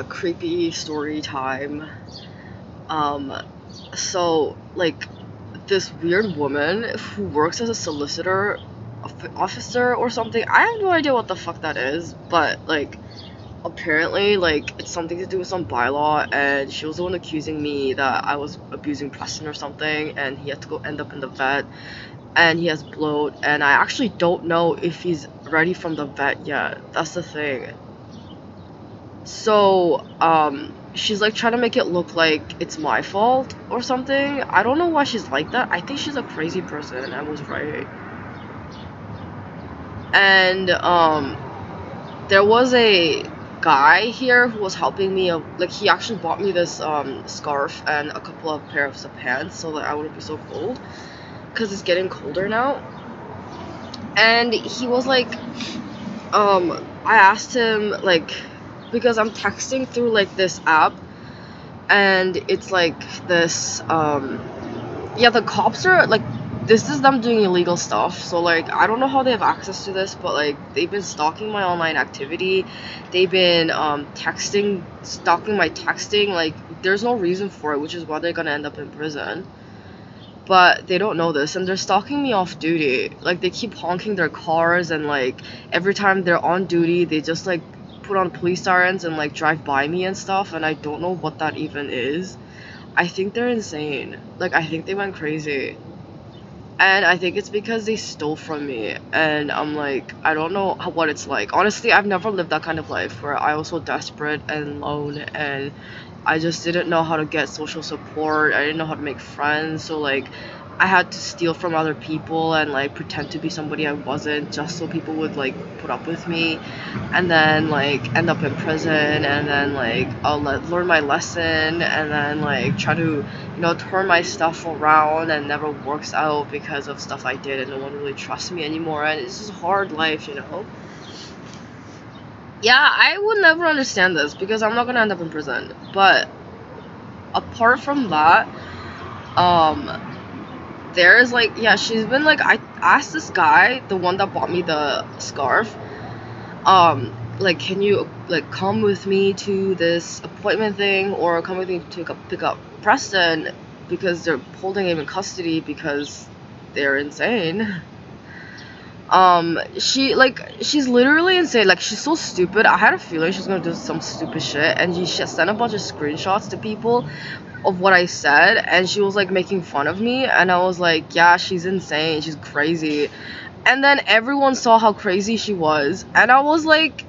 Creepy story time. Um, so, like, this weird woman who works as a solicitor officer or something. I have no idea what the fuck that is, but, like, apparently, like, it's something to do with some bylaw, and she was the one accusing me that I was abusing Preston or something, and he had to go end up in the vet, and he has bloat, and I actually don't know if he's ready from the vet yet. That's the thing. So, she's like trying to make it look like it's my fault or something. I don't know why she's like that. I think she's a crazy person, and I was right. And, there was a guy here who was helping me, like, he actually bought me this, scarf and a couple of pairs of pants so that I wouldn't be so cold. Because it's getting colder now. And he was like, I asked him, like, because I'm texting through, like, this app, and it's like this, yeah, the cops are, like, this is them doing illegal stuff, so, like, I don't know how they have access to this, but, like, they've been stalking my online activity, they've been, stalking my texting, like, there's no reason for it, which is why they're gonna end up in prison. But they don't know this, and they're stalking me off duty. Like, they keep honking their cars, and, like, every time they're on duty, they just, like, put on police sirens and, like, drive by me and stuff, and I don't know what that even is. I think they're insane. Like, I think they went crazy. And I think it's because they stole from me, and I'm like, I don't know what it's like. Honestly, I've never lived that kind of life where I was so desperate and alone, and I just didn't know how to get social support. I didn't know how to make friends, so, like, I had to steal from other people and, like, pretend to be somebody I wasn't just so people would, like, put up with me, and then, like, end up in prison, and then, like, I'll learn my lesson, and then, like, try to, turn my stuff around, and never works out because of stuff I did, and no one really trusts me anymore, and it's just a hard life. Yeah, I would never understand this because I'm not gonna end up in prison. But apart from that, um, there's, like, yeah, she's been, like, I asked this guy, the one that bought me the scarf, like, can you, like, come with me to this appointment thing, or come with me to pick up Preston, because they're holding him in custody because they're insane. She's literally insane. Like, she's so stupid. I had a feeling she's gonna do some stupid shit, and she sent a bunch of screenshots to people of what I said, and she was, like, making fun of me, and I was like, yeah, she's insane, she's crazy. And then everyone saw how crazy she was, and I was like,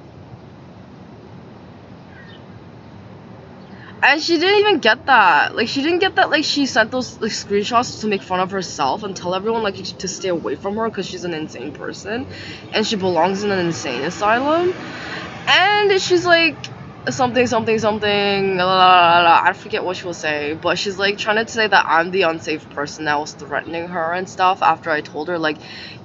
and she didn't even get that. Like, she didn't get that, like, she sent those, like, screenshots to make fun of herself and tell everyone, like, to stay away from her because she's an insane person and she belongs in an insane asylum. And she's like, something, something, something, la, la, la, la. I forget what she was saying, but she's, like, trying to say that I'm the unsafe person that was threatening her and stuff after I told her, like,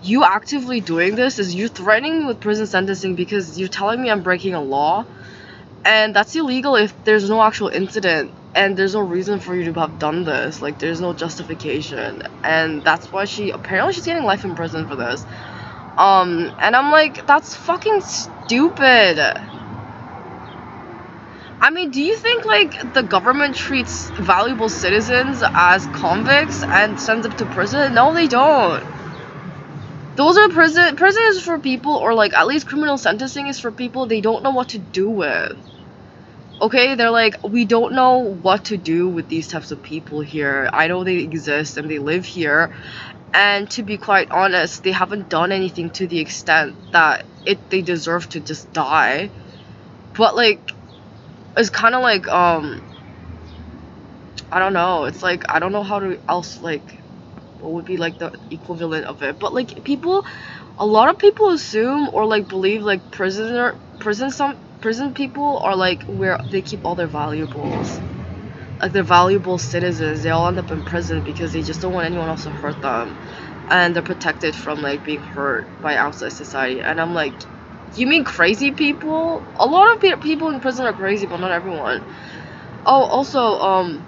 you actively doing this is you're threatening me with prison sentencing because you're telling me I'm breaking a law. And that's illegal if there's no actual incident and there's no reason for you to have done this. Like, there's no justification. And that's why apparently she's getting life in prison for this. And I'm like, that's fucking stupid. I mean, do you think, like, the government treats valuable citizens as convicts and sends them to prison? No, they don't. Those are prison is for people, or, like, at least criminal sentencing is for people they don't know what to do with. Okay, they're like, we don't know what to do with these types of people here. I know they exist and they live here, and to be quite honest, they haven't done anything to the extent that they deserve to just die. But, like, it's kind of like, I don't know. It's like, I don't know how to else, like, what would be, like, the equivalent of it. But, like, a lot of people assume or, like, believe, like, prison people are, like, where they keep all their valuables. Like, they're valuable citizens. They all end up in prison because they just don't want anyone else to hurt them, and they're protected from, like, being hurt by outside society. And I'm like, you mean crazy people? A lot of people in prison are crazy, but not everyone. Oh, also,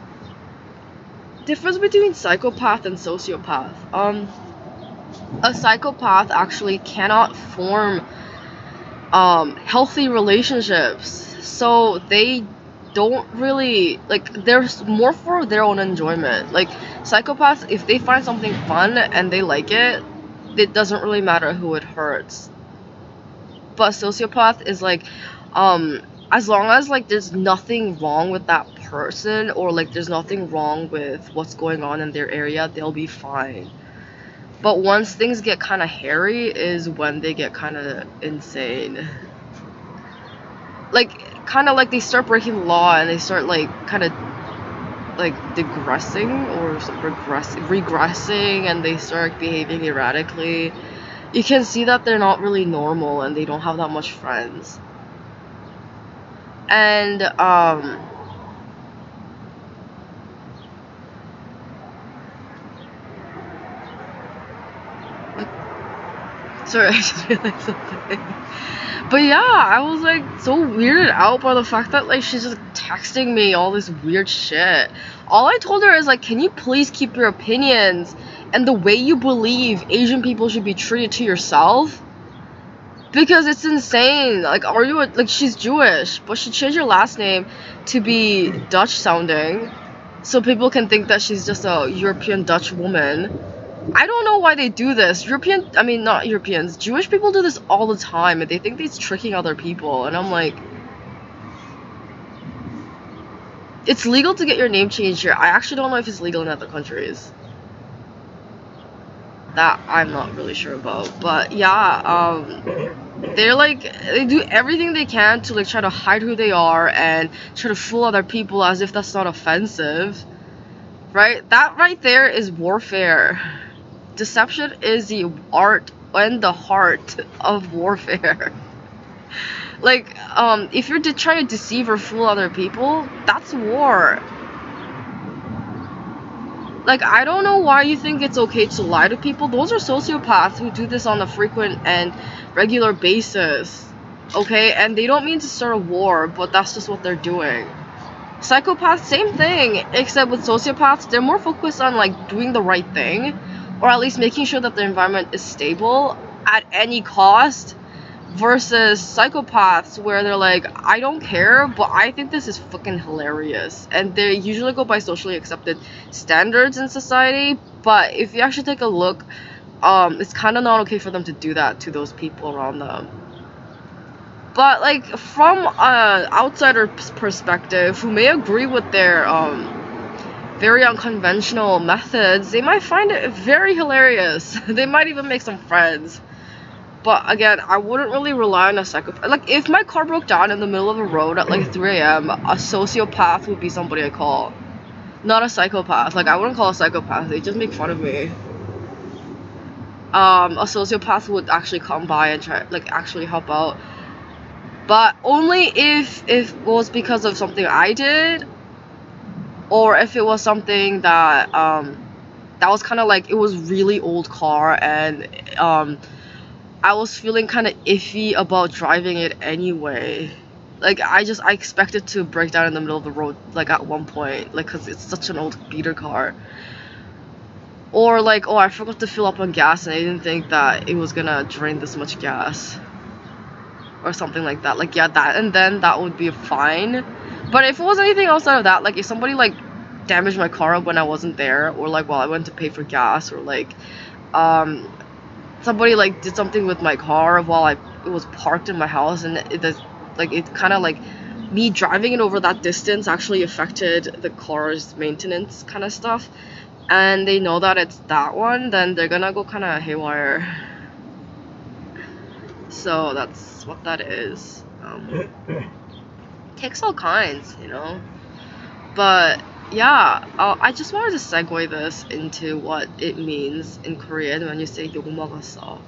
difference between psychopath and sociopath. A psychopath actually cannot form healthy relationships. so they don't really like, they're more for their own enjoyment. Like psychopaths, if they find something fun and they like it doesn't really matter who it hurts. But sociopath is like, as long as like there's nothing wrong with that person, or like there's nothing wrong with what's going on in their area, they'll be fine. But once things get kind of hairy is when they get kind of insane. Like kind of like they start breaking the law and they start like kind of like digressing or regressing, and they start behaving erratically. You can see that they're not really normal and they don't have that much friends. And sorry, I just realized something. But yeah, I was like so weirded out by the fact that like she's just texting me all this weird shit. All I told her is like, can you please keep your opinions and the way you believe Asian people should be treated to yourself? Because it's insane. Like, are you like, she's Jewish, but she changed her last name to be Dutch sounding, so people can think that she's just a European Dutch woman. I don't know why they do this. I mean, not Europeans, Jewish people do this all the time, and they think they're tricking other people, and I'm like, it's legal to get your name changed here. I actually don't know if it's legal in other countries. That I'm not really sure about, but yeah, they're like, they do everything they can to like try to hide who they are and try to fool other people as if that's not offensive, right? That right there is warfare. Deception is the art and the heart of warfare. Like, if you're trying to deceive or fool other people, that's war. Like, I don't know why you think it's okay to lie to people. Those are sociopaths who do this on a frequent and regular basis. Okay? And they don't mean to start a war, but that's just what they're doing. Psychopaths, same thing, except with sociopaths, they're more focused on like doing the right thing, or at least making sure that the environment is stable at any cost, versus psychopaths where they're like, I don't care, but I think this is fucking hilarious. And they usually go by socially accepted standards in society, but if you actually take a look, it's kind of not okay for them to do that to those people around them. But like from an outsider's perspective, who may agree with their very unconventional methods, they might find it very hilarious. They might even make some friends. But again, I wouldn't really rely on a psychopath. Like if my car broke down in the middle of the road at like 3 a.m., a sociopath would be somebody I call, not a psychopath. Like I wouldn't call a psychopath. They just make fun of me. A sociopath would actually come by and try, like, actually help out. But only if it was because of something I did, or if it was something that that was kind of like, it was really old car and I was feeling kind of iffy about driving it anyway. Like I expected to break down in the middle of the road like at one point, like because it's such an old beater car. Or like, oh, I forgot to fill up on gas and I didn't think that it was gonna drain this much gas. Or something like that. Like, yeah, that, and then that would be fine. But if it was anything outside of that, like if somebody like damaged my car when I wasn't there, or like while I went to pay for gas, or like somebody like did something with my car while it was parked in my house, and it kind of like, me driving it over that distance actually affected the car's maintenance kind of stuff, and they know that it's that one, then they're gonna go kind of haywire. So that's what that is. Takes all kinds, you know. But yeah, I just wanted to segue this into what it means in Korean when you say 욕먹었어.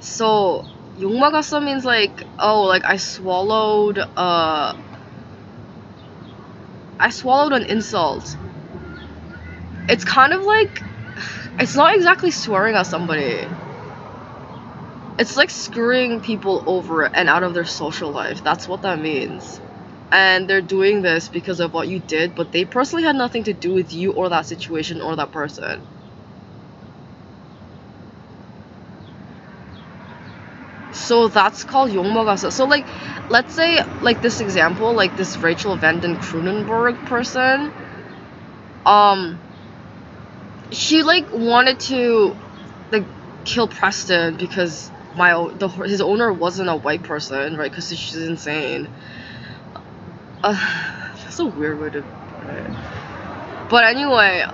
So 욕먹었어 means like, oh, like I swallowed an insult. It's kind of like, it's not exactly swearing at somebody. It's like screwing people over and out of their social life. That's what that means. And they're doing this because of what you did, but they personally had nothing to do with you or that situation or that person. So that's called 욕먹었어. So like, let's say like this example, like this Rachel Vanden Krunenberg person, she like wanted to like kill Preston because his owner wasn't a white person, right? Because she's insane. That's a weird way to put it. But anyway,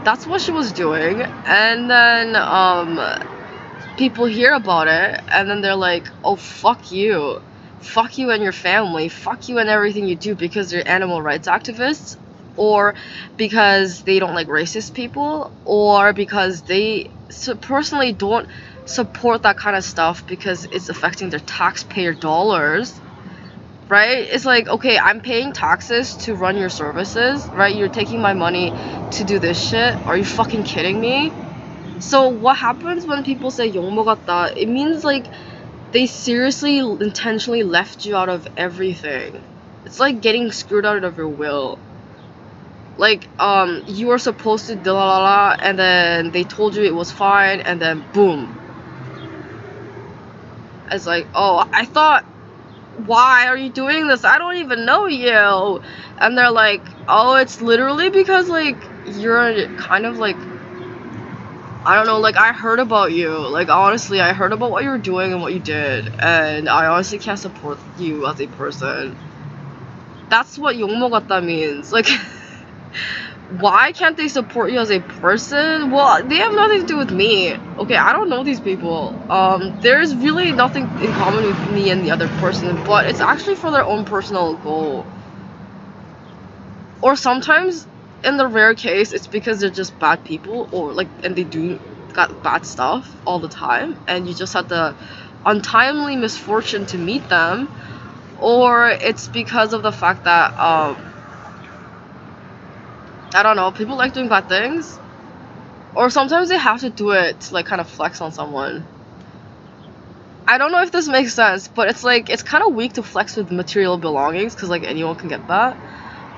that's what she was doing, and then people hear about it, and then they're like, oh, fuck you and your family, fuck you and everything you do, because they're animal rights activists, or because they don't like racist people, or because they personally don't support that kind of stuff because it's affecting their taxpayer dollars, right? It's like, okay, I'm paying taxes to run your services, right? You're taking my money to do this shit. Are you fucking kidding me? So what happens when people say 욕먹었다? It means like they seriously intentionally left you out of everything. It's like getting screwed out of your will. Like, you were supposed to da la la la, and then they told you it was fine, and then boom. It's like, oh, I thought, why are you doing this? I don't even know you. And they're like, oh, it's literally because like you're kind of like, I don't know, like I heard about you. Like honestly, I heard about what you were doing and what you did, and I honestly can't support you as a person. That's what 욕먹었다 means. Like why can't they support you as a person? Well, they have nothing to do with me. Okay, I don't know these people. There's really nothing in common with me and the other person, but it's actually for their own personal goal. Or sometimes, in the rare case, it's because they're just bad people, or like, and they do got bad stuff all the time, and you just had the untimely misfortune to meet them, or it's because of the fact that I don't know, people like doing bad things, or sometimes they have to do it to like kind of flex on someone. I don't know if this makes sense, but it's like it's kind of weak to flex with material belongings because like anyone can get that.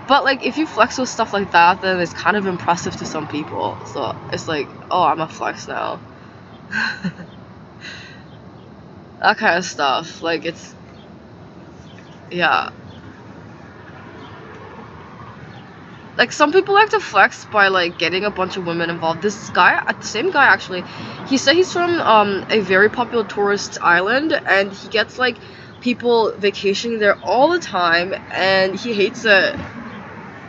But like if you flex with stuff like that, then it's kind of impressive to some people. So it's like, oh, I'm a flex now. That kind of stuff. Like it's, yeah. Like some people like to flex by like getting a bunch of women involved. This guy, the same guy actually, he said he's from a very popular tourist island, and he gets like people vacationing there all the time, and he hates it.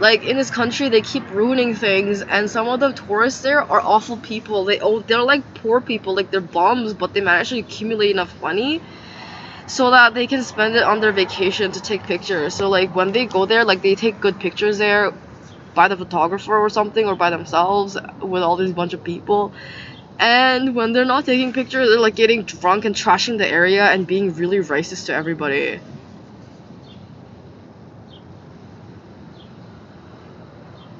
Like in his country, they keep ruining things, and some of the tourists there are awful people. They're like poor people, like they're bums, but they manage to accumulate enough money so that they can spend it on their vacation to take pictures. So like when they go there, like they take good pictures there by the photographer or something, or by themselves with all these bunch of people. And when they're not taking pictures, they're like getting drunk and trashing the area and being really racist to everybody.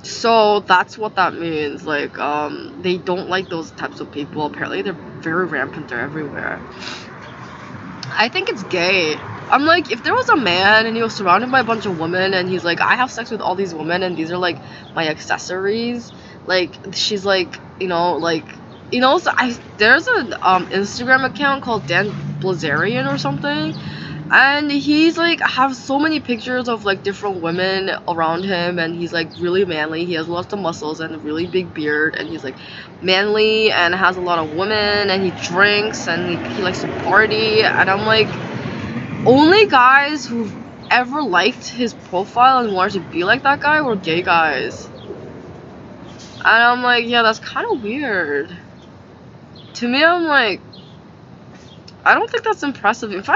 So that's what that means. Like, they don't like those types of people. Apparently, they're very rampant. They're everywhere. I think it's gay. I'm like, if there was a man and he was surrounded by a bunch of women and he's like, I have sex with all these women and these are like my accessories. Like, she's like, so there's an Instagram account called Dan Blazarian or something, and he's like have so many pictures of like different women around him, and he's like really manly. He has lots of muscles and a really big beard, and he's like manly and has a lot of women, and he drinks and he likes to party. And I'm like, only guys who've ever liked his profile and wanted to be like that guy were gay guys. And I'm like, yeah, that's kind of weird. To me, I'm like, I don't think that's impressive. If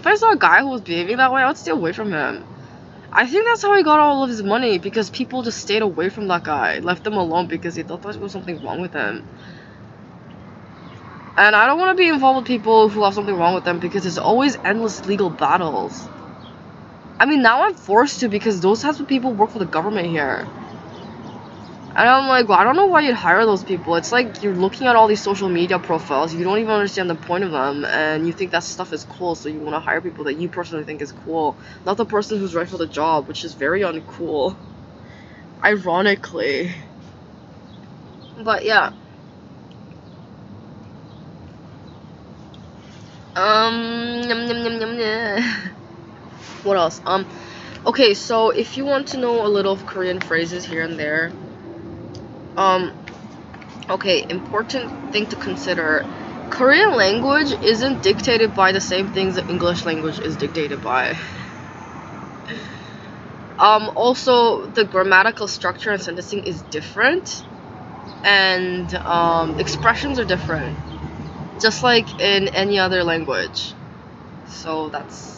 I saw a guy who was behaving that way, I would stay away from him. I think that's how he got all of his money, because people just stayed away from that guy, left him alone because they thought there was something wrong with him. And I don't want to be involved with people who have something wrong with them, because there's always endless legal battles. I mean, now I'm forced to, because those types of people work for the government here. And I'm like, well, I don't know why you'd hire those people. It's like you're looking at all these social media profiles, you don't even understand the point of them, and you think that stuff is cool, so you want to hire people that you personally think is cool, not the person who's right for the job, which is very uncool. Ironically. But yeah. Yum, yum, yum, yum, yum. What else? Okay, so if you want to know a little of Korean phrases here and there, okay, important thing to consider. Korean language isn't dictated by the same things that English language is dictated by. Also, the grammatical structure and sentencing is different, and expressions are different, just like in any other language. So that's...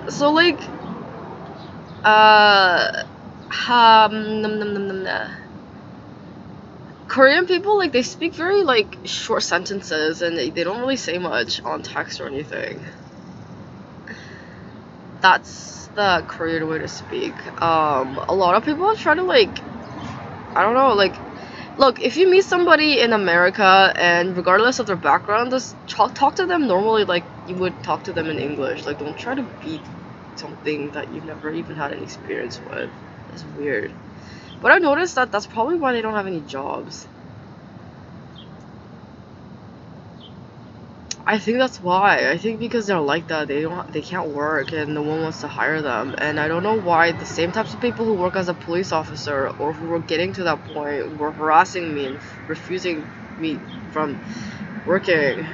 so like, num, num, num, num, nah. Korean people, like, they speak very, like, short sentences, and they don't really say much on text or anything. That's the Korean way to speak. A lot of people try to, like, I don't know, like, look, if you meet somebody in America, and regardless of their background, just talk to them normally like you would talk to them in English. Like, don't try to beat something that you've never even had an experience with. It's weird. But I noticed that that's probably why they don't have any jobs. I think that's why. I think because they're like that, they can't work and no one wants to hire them. And I don't know why the same types of people who work as a police officer or who were getting to that point were harassing me and refusing me from working.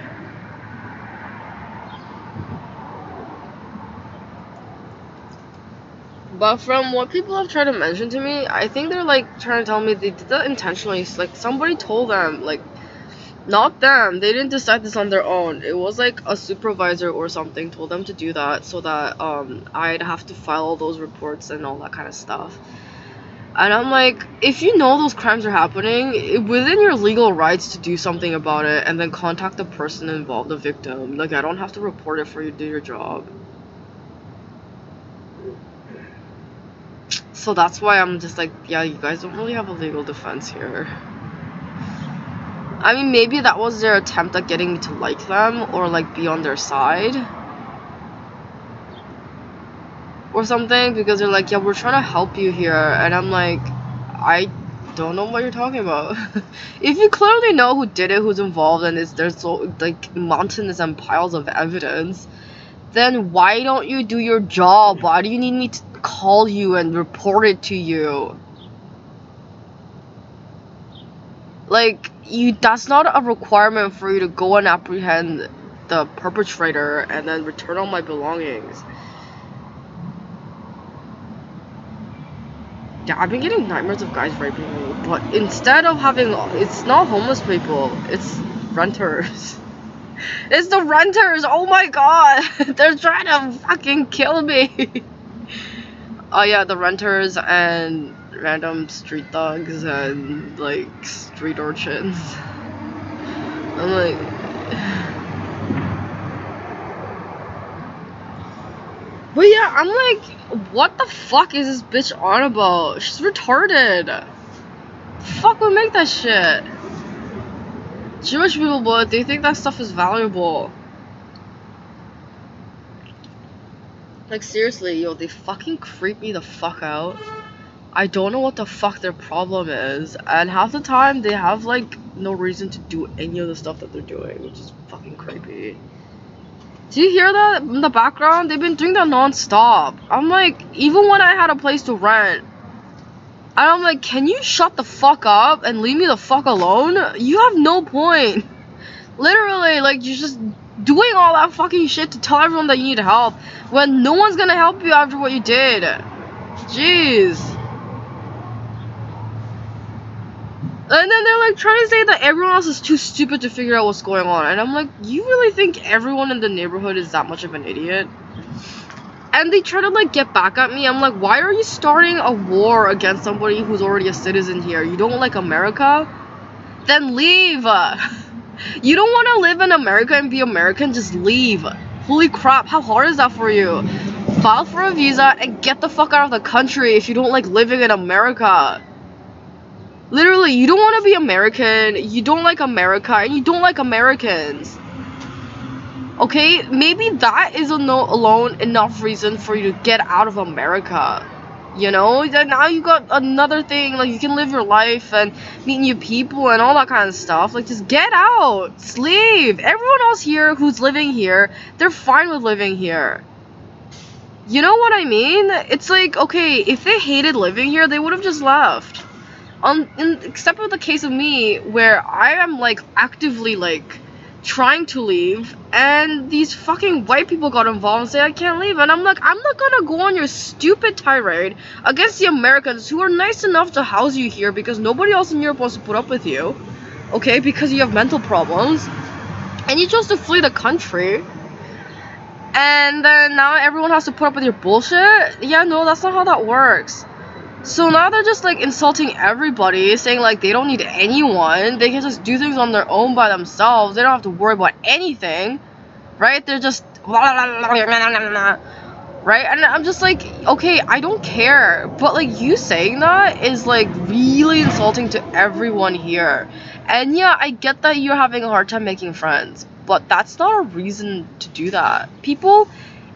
But from what people have tried to mention to me, I think they're like trying to tell me they did that intentionally. Like, somebody told them, like, not them. They didn't decide this on their own. It was like a supervisor or something told them to do that so that I'd have to file all those reports and all that kind of stuff. And I'm like, if you know those crimes are happening, within your legal rights to do something about it and then contact the person involved, the victim. Like, I don't have to report it for you to do your job. So that's why I'm just like, yeah, you guys don't really have a legal defense here. I mean, maybe that was their attempt at getting me to like them or like be on their side or something, because they're like, yeah, we're trying to help you here, and I'm like, I don't know what you're talking about. If you clearly know who did it, who's involved, and there's so like mountains and piles of evidence, then why don't you do your job? Why do you need me to call you and report it to you? Like, that's not a requirement for you to go and apprehend the perpetrator and then return all my belongings. Yeah, I've been getting nightmares of guys raping me, but instead of having, it's not homeless people, it's renters. It's the renters, oh my god! They're trying to fucking kill me! Oh yeah, the renters and random street thugs and, like, street urchins. I'm like... But yeah, I'm like, what the fuck is this bitch on about? She's retarded. Fuck would make that shit? Jewish people, but they think that stuff is valuable. Like, seriously, yo, they fucking creep me the fuck out. I don't know what the fuck their problem is, and half the time they have, like, no reason to do any of the stuff that they're doing, which is fucking creepy. Do you hear that in the background? They've been doing that non-stop. I'm like, even when I had a place to rent, and I'm like, can you shut the fuck up and leave me the fuck alone? You have no point. Literally, like, you're just doing all that fucking shit to tell everyone that you need help when no one's gonna help you after what you did. Jeez. And then they're like trying to say that everyone else is too stupid to figure out what's going on. And I'm like, you really think everyone in the neighborhood is that much of an idiot? And they try to, like, get back at me. I'm like, why are you starting a war against somebody who's already a citizen here? You don't like America? Then leave. You don't want to live in America and be American? Just leave. Holy crap, how hard is that for you? File for a visa and get the fuck out of the country if you don't like living in America. Literally, you don't want to be American, you don't like America, and you don't like Americans. Okay, maybe that is alone enough reason for you to get out of America. You know, then now you got another thing, like you can live your life and meet new people and all that kind of stuff. Like, just get out, just leave. Everyone else here who's living here, they're fine with living here. You know what I mean? It's like, okay, if they hated living here, they would have just left. Except for the case of me, where I am like actively like trying to leave, and these fucking white people got involved and say I can't leave, and I'm like, I'm not gonna go on your stupid tirade against the Americans who are nice enough to house you here because nobody else in Europe wants to put up with you, okay, because you have mental problems, and you chose to flee the country. And then now everyone has to put up with your bullshit? Yeah, no, that's not how that works. So now they're just like insulting everybody, saying like they don't need anyone. They can just do things on their own by themselves. They don't have to worry about anything, right? They're just right? And I'm just like, okay, I don't care. But like you saying that is like really insulting to everyone here. And yeah, I get that you're having a hard time making friends, but that's not a reason to do that. People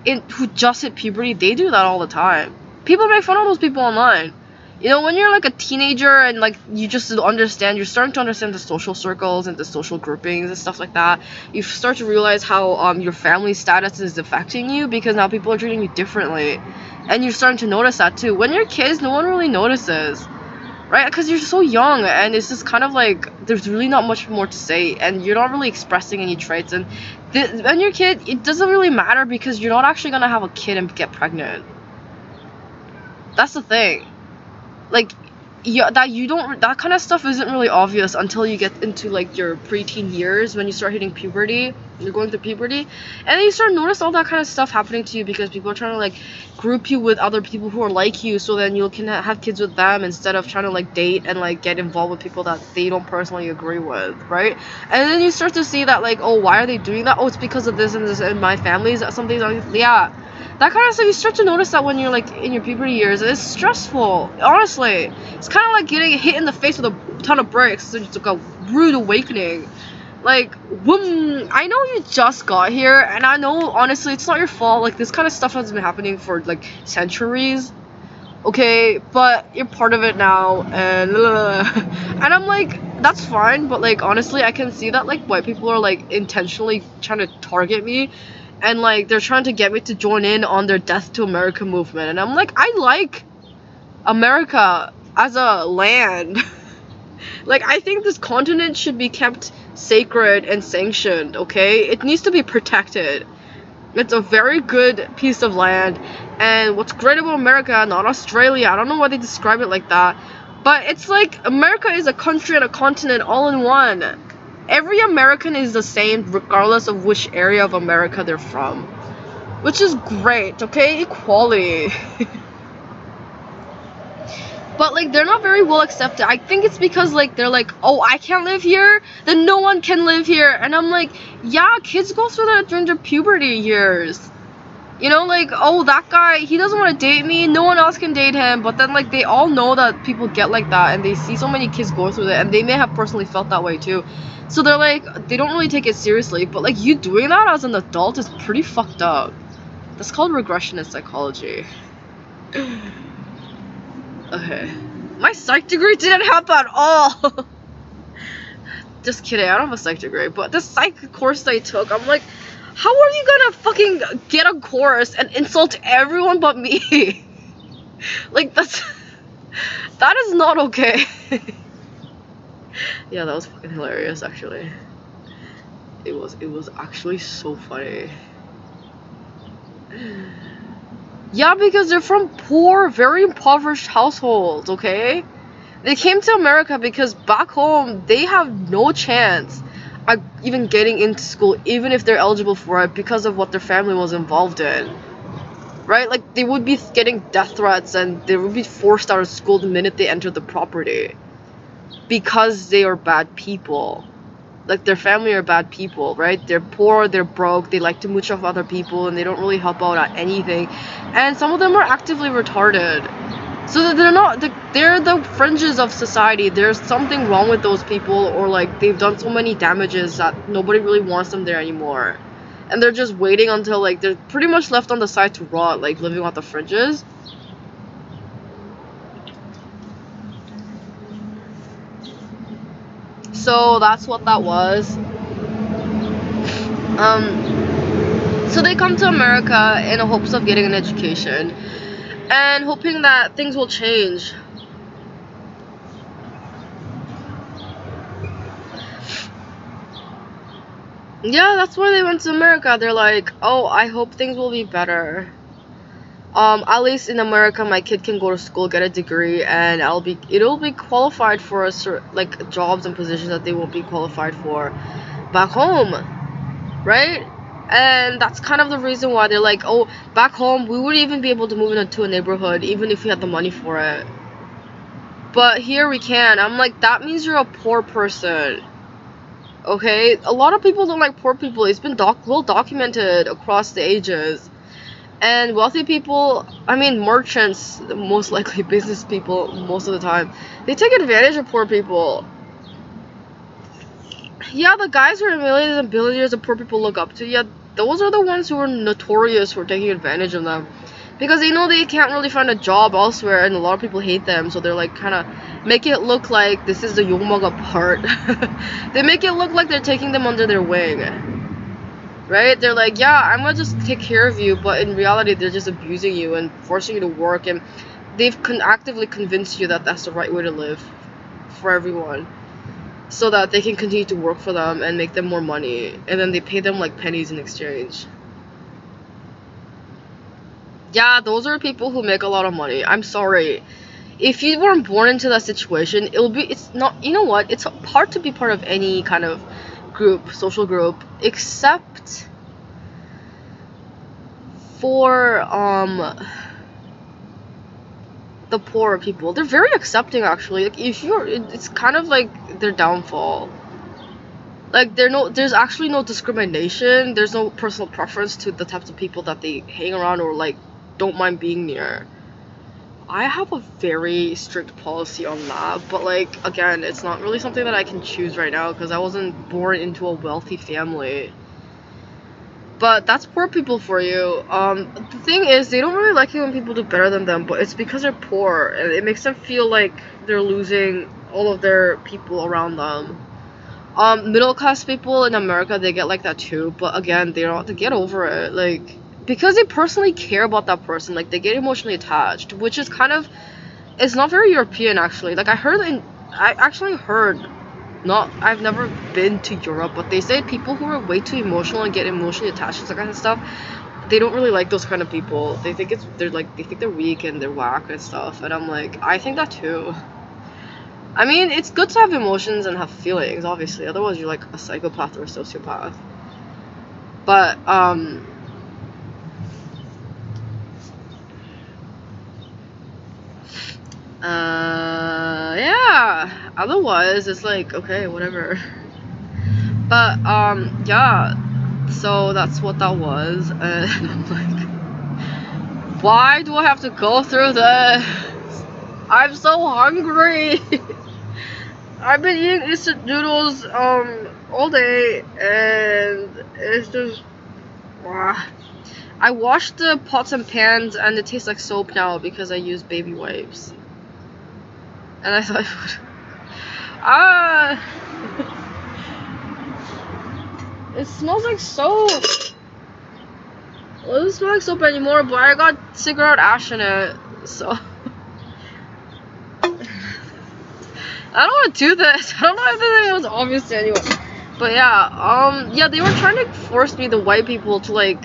who just hit puberty, they do that all the time. People make fun of those people online. You know, when you're like a teenager and like you just understand, you're starting to understand the social circles and the social groupings and stuff like that. You start to realize how your family status is affecting you because now people are treating you differently, and you're starting to notice that too. When you're kids, no one really notices, right? Because you're so young, and it's just kind of like there's really not much more to say, and you're not really expressing any traits. And when you're a kid, it doesn't really matter because you're not actually gonna have a kid and get pregnant. That's the thing. Like, yeah, that kind of stuff isn't really obvious until you get into like your preteen years, when you start hitting puberty, you're going through puberty, and then you start to notice all that kind of stuff happening to you because people are trying to like group you with other people who are like you, so then you can have kids with them instead of trying to like date and like get involved with people that they don't personally agree with, right? And then you start to see that like, oh, why are they doing that? Oh, it's because of this and this in my family. Is that something like, yeah, that kind of stuff. You start to notice that when you're like in your puberty years, and it's stressful, honestly. It's kind of like getting hit in the face with a ton of bricks. So it's like a rude awakening. Like, whoom, I know you just got here, and I know, honestly, it's not your fault. Like, this kind of stuff has been happening for, like, centuries. Okay, but you're part of it now, and and I'm like, that's fine, but, like, honestly, I can see that, like, white people are, like, intentionally trying to target me, and, like, they're trying to get me to join in on their Death to America movement, and I'm like, I like America as a land. Like, I think this continent should be kept sacred and sanctioned, okay? It needs to be protected. It's a very good piece of land, and what's great about America, not Australia, I don't know why they describe it like that, but it's like America is a country and a continent all in one. Every American is the same regardless of which area of America they're from, which is great, okay? Equality. But, like, they're not very well accepted. I think it's because, like, they're like, oh, I can't live here, then no one can live here. And I'm like, yeah, kids go through that during their puberty years. You know, like, oh, that guy, he doesn't want to date me, no one else can date him. But then, like, they all know that people get like that, and they see so many kids go through that, and they may have personally felt that way too. So they're like, they don't really take it seriously. But, like, you doing that as an adult is pretty fucked up. That's called regressionist psychology. Okay. My psych degree didn't help at all. Just kidding, I don't have a psych degree, but the psych course I took, I'm like, how are you gonna fucking get a course and insult everyone but me? Like, that is not okay. Yeah, that was fucking hilarious, actually. It was actually so funny. Yeah, because they're from poor, very impoverished households, okay? They came to America because back home, they have no chance at even getting into school, even if they're eligible for it, because of what their family was involved in. Right? Like, they would be getting death threats, and they would be forced out of school the minute they entered the property. Because they are bad people. Like, their family are bad people, right? They're poor, they're broke, they like to mooch off other people, and they don't really help out at anything. And some of them are actively retarded. So they're the fringes of society. There's something wrong with those people, or like they've done so many damages that nobody really wants them there anymore. and they're just waiting until like they're pretty much left on the side to rot, like living off the fridges. So that's what that was. So they come to America in the hopes of getting an education and hoping that things will change. Yeah, that's why they went to America. They're like, oh, I hope things will be better. At least in America, my kid can go to school, get a degree, and it'll be qualified for like jobs and positions that they won't be qualified for back home, right? And that's kind of the reason why they're like, oh, back home we wouldn't even be able to move into a neighborhood even if we had the money for it. But here we can. I'm like, that means you're a poor person. Okay? A lot of people don't like poor people. It's been well documented across the ages. And wealthy people, I mean merchants, most likely business people most of the time, they take advantage of poor people. Yeah, the guys who are millionaires and billionaires that poor people look up to, yeah, those are the ones who are notorious for taking advantage of them. Because they know they can't really find a job elsewhere, and a lot of people hate them, so they're like kind of make it look like this is the 욕먹어 part. They make it look like they're taking them under their wing. Right? They're like, yeah, I'm gonna just take care of you, but in reality, they're just abusing you and forcing you to work, and they've actively convinced you that that's the right way to live for everyone, so that they can continue to work for them and make them more money, and then they pay them like pennies in exchange. Yeah, those are people who make a lot of money. I'm sorry. If you weren't born into that situation, it's not, you know what? It's hard to be part of any kind of group, social group, except for the poor people. They're very accepting actually. Like if you're, it's kind of like their downfall. Like there's actually no discrimination. There's no personal preference to the types of people that they hang around or like don't mind being near. I have a very strict policy on that, but like again, it's not really something that I can choose right now because I wasn't born into a wealthy family. But that's poor people for you. The thing is, they don't really like it when people do better than them, but it's because they're poor, and it makes them feel like they're losing all of their people around them. Middle class people in America, they get like that too, but again, they get over it, like, because they personally care about that person, like, they get emotionally attached, which is kind of, it's not very European, actually. Like, I actually heard, I've never been to Europe, but they say people who are way too emotional and get emotionally attached to that kind of stuff, they don't really like those kind of people. They think they think they're weak and they're whack and stuff, and I'm like, I think that too. I mean, it's good to have emotions and have feelings, obviously. Otherwise, you're like a psychopath or a sociopath. But, yeah. Otherwise, it's like, okay, whatever. But, yeah. So that's what that was. And I'm like, why do I have to go through this? I'm so hungry. I've been eating instant noodles all day, and it's just, I washed the pots and pans, and it tastes like soap now because I use baby wipes. And I thought, it smells like soap. Well, it doesn't smell like soap anymore, but I got cigarette ash in it, so. I don't want to do this. I don't know if this was obvious to anyone. But yeah, yeah, they were trying to force me, the white people, to like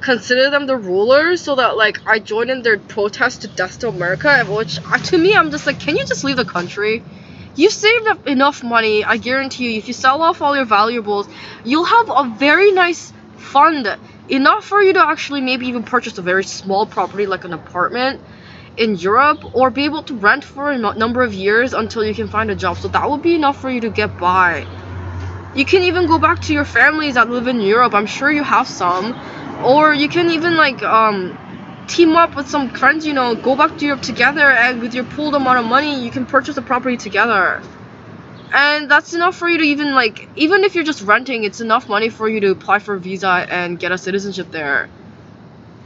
consider them the rulers, so that like I joined in their protest to Death to America, which to me, I'm just like, can you just leave the country? You saved up enough money, I guarantee you, if you sell off all your valuables, you'll have a very nice fund, enough for you to actually maybe even purchase a very small property like an apartment in Europe, or be able to rent for a number of years until you can find a job. So that would be enough for you to get by. You can even go back to your families that live in Europe. I'm sure you have some. Or you can even like team up with some friends, you know, go back to Europe together, and with your pooled amount of money, you can purchase a property together. And that's enough for you to even like, even if you're just renting, it's enough money for you to apply for a visa and get a citizenship there.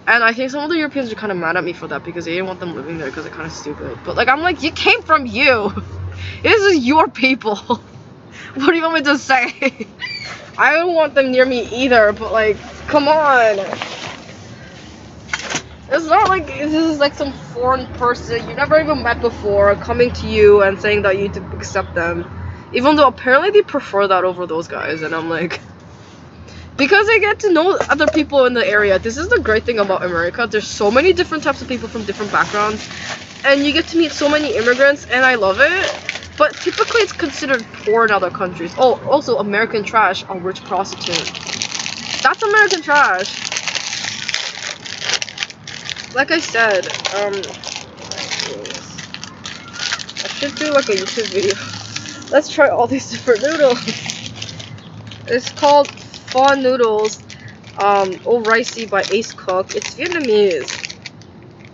And I think some of the Europeans are kind of mad at me for that because they didn't want them living there because they're kind of stupid. But like, I'm like, you came from you. This is your people. What do you want me to say? I don't want them near me either, but like, come on. It's not like this is like some foreign person you never even met before coming to you and saying that you need to accept them. Even though apparently they prefer that over those guys, and I'm like, because I get to know other people in the area. This is the great thing about America. There's so many different types of people from different backgrounds, and you get to meet so many immigrants, and I love it. But typically it's considered poor in other countries. Oh, also American trash, a rich prostitute. That's American trash. Like I said, I should do like a YouTube video. Let's try all these different noodles. It's called Pho Noodles, Au Ricey by Ace Cook. It's Vietnamese.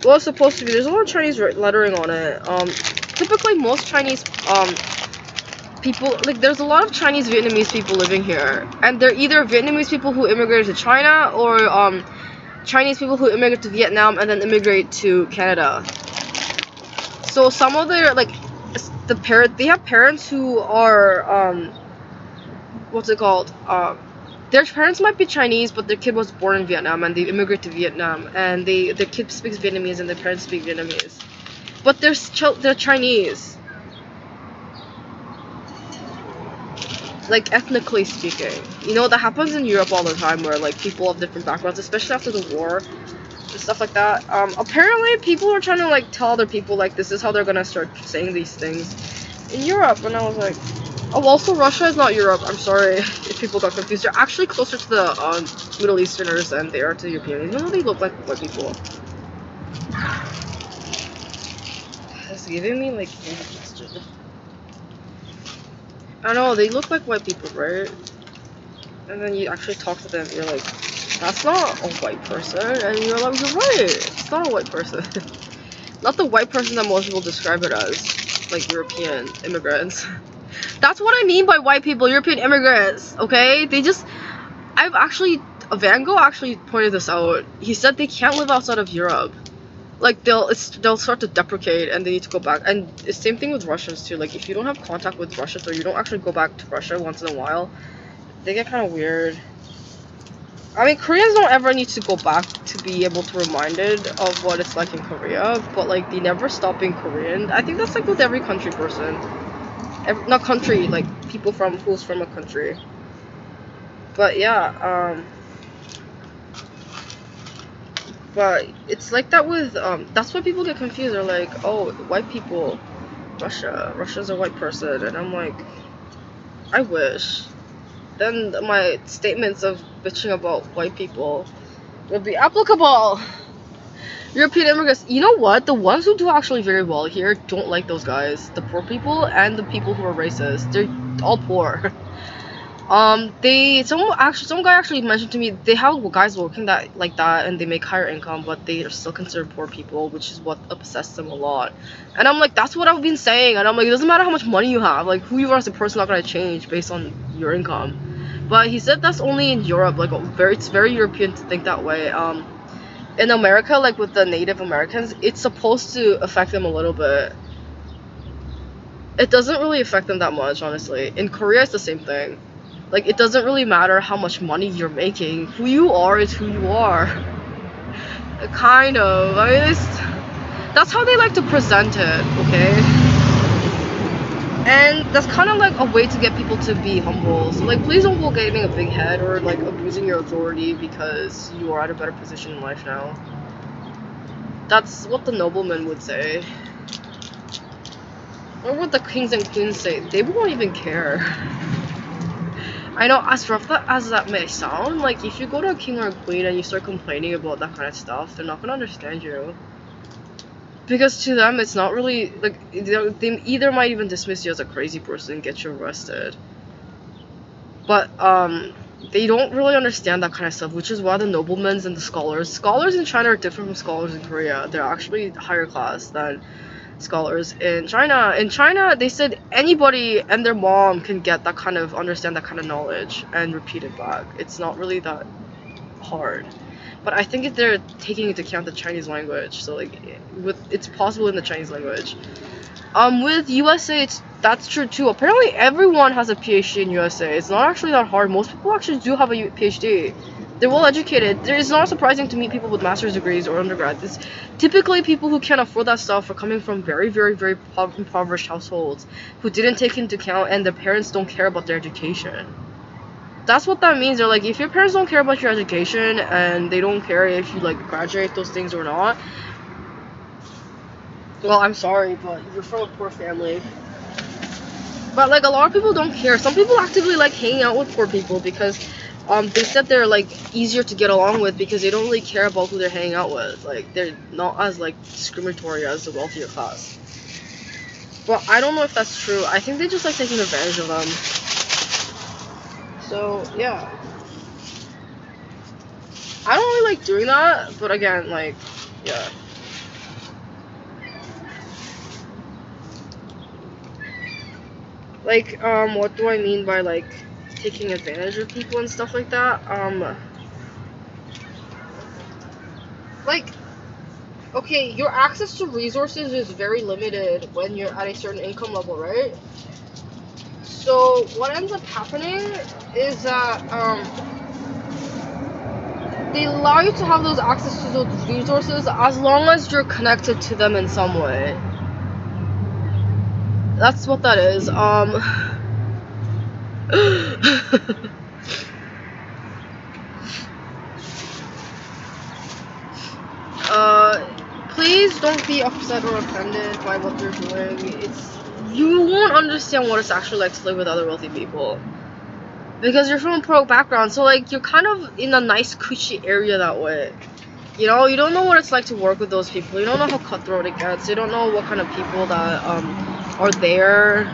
Well, it's supposed to be. There's a lot of Chinese lettering on it. Typically most Chinese, people, like, there's a lot of Chinese Vietnamese people living here. And they're either Vietnamese people who immigrated to China or, Chinese people who immigrate to Vietnam and then immigrate to Canada. So some of their, like, they have parents who are, what's it called? Their parents might be Chinese, but their kid was born in Vietnam and they immigrate to Vietnam, and their kid speaks Vietnamese and their parents speak Vietnamese. But they're Chinese. Like, ethnically speaking. You know, that happens in Europe all the time where, like, people of different backgrounds, especially after the war and stuff like that. Apparently people are trying to, like, tell other people, like, this is how they're gonna start saying these things in Europe, and I was like, oh, also Russia is not Europe. I'm sorry if people got confused. They're actually closer to the Middle Easterners than they are to the Europeans, even though they look like white people. It's giving me, like, indigestion. I know, they look like white people, right? And then you actually talk to them, you're like, that's not a white person, and you're like, you're right, it's not a white person. Not the white person that most people describe it as, like European immigrants. That's what I mean by white people, European immigrants, okay? Van Gogh actually pointed this out. He said they can't live outside of Europe. Like, they'll start to deprecate and they need to go back. And the same thing with Russians too. Like, if you don't have contact with Russians or you don't actually go back to Russia once in a while, they get kind of weird. I mean, Koreans don't ever need to go back to be able to reminded of what it's like in Korea, but like, they never stop being Korean. I think that's like with every country person. Not country, like people who's from a country. But yeah, but it's like that with, that's why people get confused. They're like, oh, white people, Russia's a white person, and I'm like, I wish. Then my statements of bitching about white people would be applicable. European immigrants, you know what? The ones who do actually very well here don't like those guys. The poor people and the people who are racist. They're all poor. Some guy actually mentioned to me they have guys working like that and they make higher income, but they are still considered poor people, which is what upsets them a lot. And I'm like, that's what I've been saying. And I'm like, it doesn't matter how much money you have, like, who you are as a person not gonna change based on your income. But he said that's only in Europe, like, it's very European to think that way. In America, like with the Native Americans, it's supposed to affect them a little bit. It doesn't really affect them that much, honestly. In Korea, it's the same thing. Like, it doesn't really matter how much money you're making. Who you are is who you are. Kind of. I mean, that's how they like to present it, okay? And that's kind of like a way to get people to be humble. So, like, please don't go getting a big head or, like, abusing your authority because you are at a better position in life now. That's what the noblemen would say. Or what the kings and queens say. They won't even care. I know, as rough as that may sound, like, if you go to a king or a queen and you start complaining about that kind of stuff, they're not gonna understand you. Because to them, it's not really, like, they either might even dismiss you as a crazy person and get you arrested. But, they don't really understand that kind of stuff, which is why the noblemen and the scholars in China are different from scholars in Korea. They're actually higher class than scholars in China. In China, they said anybody and their mom can get that kind of understand that kind of knowledge and repeat it back. It's not really that hard. But I think if they're taking into account the Chinese language, so like it's possible in the Chinese language. With USA, that's true too. Apparently, everyone has a PhD in USA. It's not actually that hard. Most people actually do have a PhD. They're well educated. It's not surprising to meet people with master's degrees or undergrads. It's typically people who can't afford that stuff are coming from very, very, very impoverished households who didn't take into account, and their parents don't care about their education. That's what that means. They're like, if your parents don't care about your education and they don't care if you like graduate those things or not, well, I'm sorry, but you're from a poor family. But like a lot of people don't care. Some people actively like hanging out with poor people because they said they're like easier to get along with because they don't really care about who they're hanging out with. Like they're not as like discriminatory as the wealthier class. But I don't know if that's true. I think they just like taking advantage of them. So yeah. I don't really like doing that, but again, like, yeah. Like, what do I mean by, like, taking advantage of people and stuff like that? Like, okay, your access to resources is very limited when you're at a certain income level, right? So, what ends up happening is that, they allow you to have those access to those resources as long as you're connected to them in some way. That's what that is. Please don't be upset or offended by what they're doing. You won't understand what it's actually like to live with other wealthy people. Because you're from a pro background, so like you're kind of in a nice cushy area that way. You know, you don't know what it's like to work with those people. You don't know how cutthroat it gets. You don't know what kind of people that are there.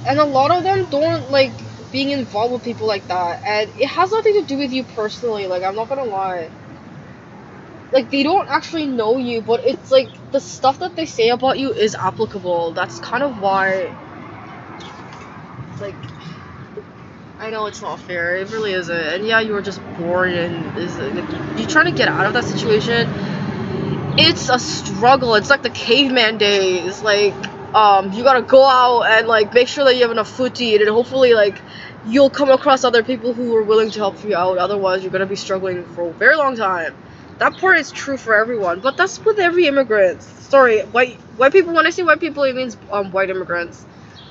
And a lot of them don't like being involved with people like that, and it has nothing to do with you personally. Like, I'm not gonna lie. Like, they don't actually know you, but it's like the stuff that they say about you is applicable. That's kind of why, like, I know it's not fair. It really isn't. And yeah, you were just born and like, you're trying to get out of that situation. It's a struggle. It's like the caveman days. Like, you gotta go out and like make sure that you have enough food to eat, and hopefully like you'll come across other people who are willing to help you out. Otherwise, you're gonna be struggling for a very long time. That part is true for everyone, but that's with every immigrant. Sorry, white people. When I say white people, it means white immigrants,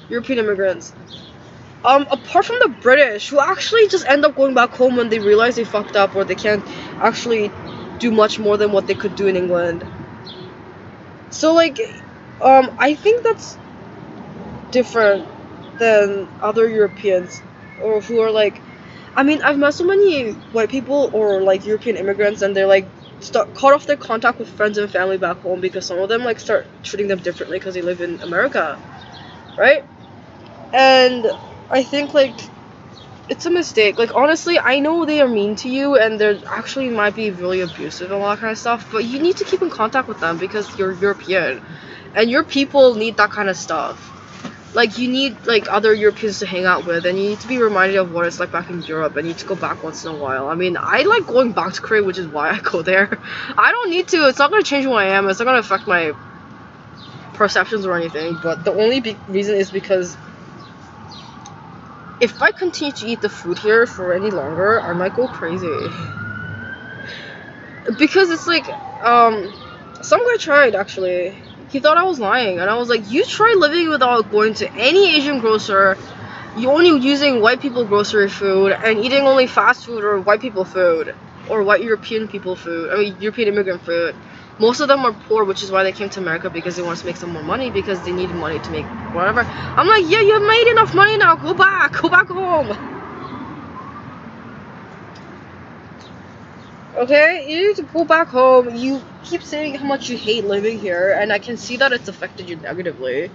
European immigrants. Apart from the British, who actually just end up going back home when they realize they fucked up or they can't actually do much more than what they could do in England. So like, I think that's different than other Europeans or who are like, I mean, I've met so many white people or like European immigrants, and they're like cut off their contact with friends and family back home because some of them like start treating them differently because they live in America, right? And I think like it's a mistake. Like, honestly, I know they are mean to you and they're actually might be really abusive and all that kind of stuff, but you need to keep in contact with them because you're European and your people need that kind of stuff. Like, you need like other Europeans to hang out with, and you need to be reminded of what it's like back in Europe, and you need to go back once in a while. I mean, I like going back to Korea, which is why I go there. I don't need to. It's not going to change who I am. It's not going to affect my perceptions or anything, but the only reason is because if I continue to eat the food here for any longer, I might go crazy. Because it's like, some guy tried, actually. He thought I was lying, and I was like, you try living without going to any Asian grocer, you only using white people grocery food, and eating only fast food or white people food, or white European people food, I mean, European immigrant food. Most of them are poor, which is why they came to America, because they wanted to make some more money, because they needed money to make whatever. I'm like, yeah, you've made enough money now, go back home. Okay, you need to go back home. You keep saying how much you hate living here, and I can see that it's affected you negatively.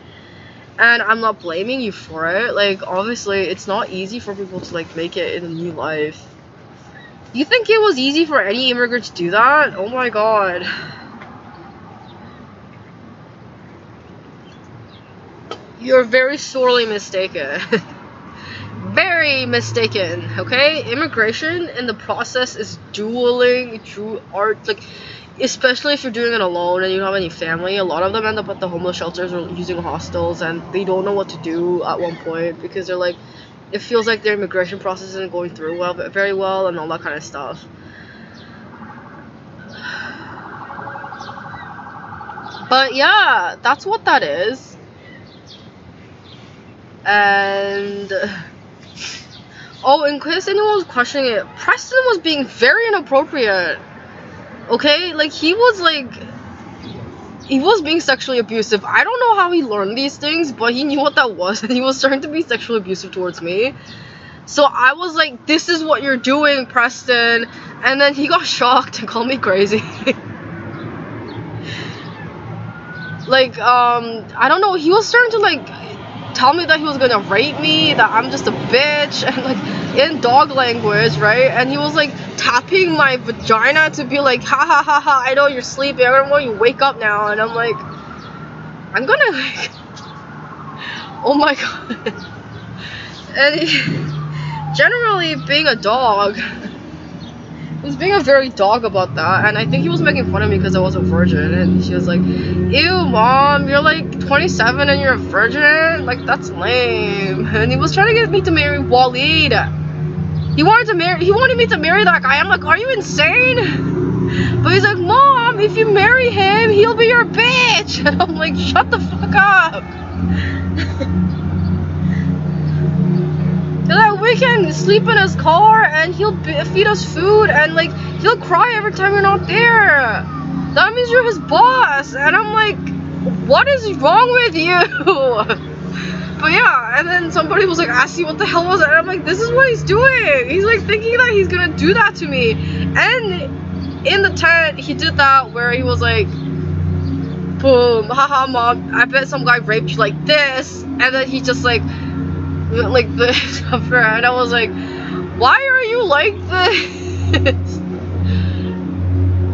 And I'm not blaming you for it. Like, obviously, it's not easy for people to, like, make it in a new life. You think it was easy for any immigrant to do that? Oh my god. You're very sorely mistaken. Very mistaken, okay? Immigration in the process is dueling true art. Like, especially if you're doing it alone and you don't have any family, a lot of them end up at the homeless shelters or using hostels, and they don't know what to do at one point because they're like, it feels like their immigration process isn't going through very well, and all that kind of stuff. But yeah, that's what that is. And oh, in case anyone was questioning it, Preston was being very inappropriate. Okay, like he was being sexually abusive. I don't know how he learned these things, but he knew what that was, and he was starting to be sexually abusive towards me. So I was like, this is what you're doing, Preston. And then he got shocked and called me crazy. Like, I don't know, he was starting to, like, tell me that he was gonna rape me, that I'm just a bitch, and, like, in dog language, right? And he was, like, tapping my vagina to be like, ha ha ha ha, I know you're sleeping, I don't want you to wake up now. And I'm like, I'm gonna, like, oh my god. And generally, being a dog, he was being a very dog about that, and I think he was making fun of me because I was a virgin, and she was like, ew, mom, you're like 27 and you're a virgin? Like, that's lame. And he was trying to get me to marry Waleed. He wanted me to marry that guy. I'm like, are you insane? But he's like, mom, if you marry him, he'll be your bitch. And I'm like, shut the fuck up. Like, we can sleep in his car and he'll feed us food, and like he'll cry every time you're not there. That means you're his boss. And I'm like, what is wrong with you? But yeah, and then somebody was like asking what the hell was that, and I'm like, this is what he's doing. He's like thinking that he's gonna do that to me. And in the tent he did that where he was like, boom, haha mom, I bet some guy raped you like this. And then he just like this cover, and I was like, why are you like this?